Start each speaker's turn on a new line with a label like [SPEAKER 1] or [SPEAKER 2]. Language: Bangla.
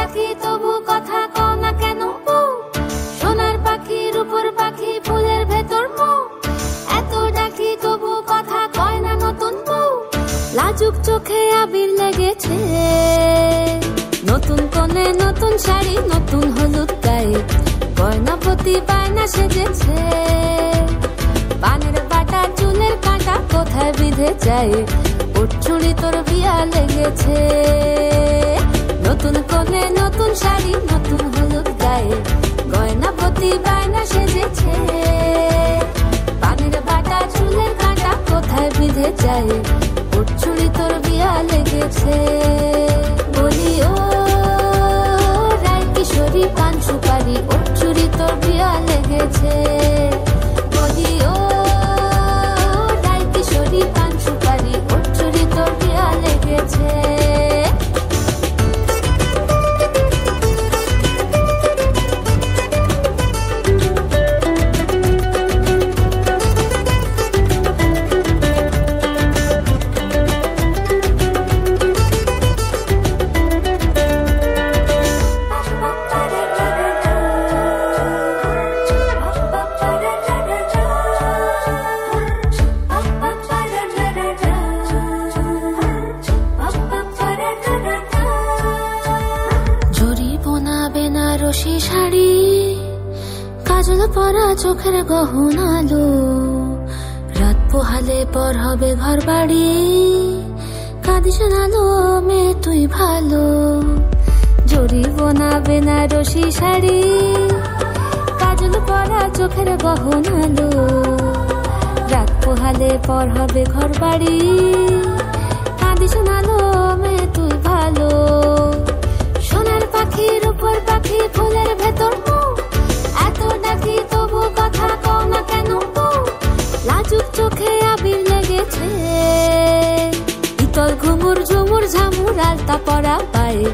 [SPEAKER 1] পাখি তবু কথা কও না কেন বউ? সোনার পাখি রূপোর পাখি ফুলের ভেতর মৌ, এত ডাকি তবু কথা কয় না নতুন বউ। লাজুক চোখে আবির লেগেছে, নতুন কোণে নতুন শাড়ি নতুন হলুদ গায়ে, গয়নাপতি বায়না সেজেছে। পানের বাটা চুলের কাঁটা কোথায় বিঁধে যায়, ওর চুড়ি তোর বিয়া লেগেছে। নতুন কোণে নতুন শাড়ি নতুন হলুদ গায়ে, গয়নাপতি বায়না সেজেছে। পানের বাটা চুলের কাঁটা কোথায় বিঁধে যায়, ওর চুড়ি তোর বিয়া লেগেছে। বলি ও রায় কিশোরী পান সুপারি, ওর চুড়ি তোর বিয়া লেগেছে। বলি ও রায় কিশোরী পান সুপারি, ওর চুড়ি তোর বিয়া লেগেছে। বেনারসি শাড়ি, কাজল পরা চোখের গহনালো, রাত পোহালে পর হবে ঘর বাড়ি, কাঁদিস না লো মেয়ে তুই ভালো। জরিবোনা বেনারসি শাড়ি, কাজল পরা চোখের গহনালো, রাত পোহালে পর হবে ঘর বাড়ি, কাঁদিস না লো মেয়ে তুই ভালো। সোনার পাখি রূপোর পাখি ফুলের ভেতর মৌ, এত ডাকি তবু কথা কও না কেন বউ? লাজুক চোখে আবির লেগেছে, ইতল ঘুমুর ঝুমুর ঝামুর আলতা পরা পায়ে,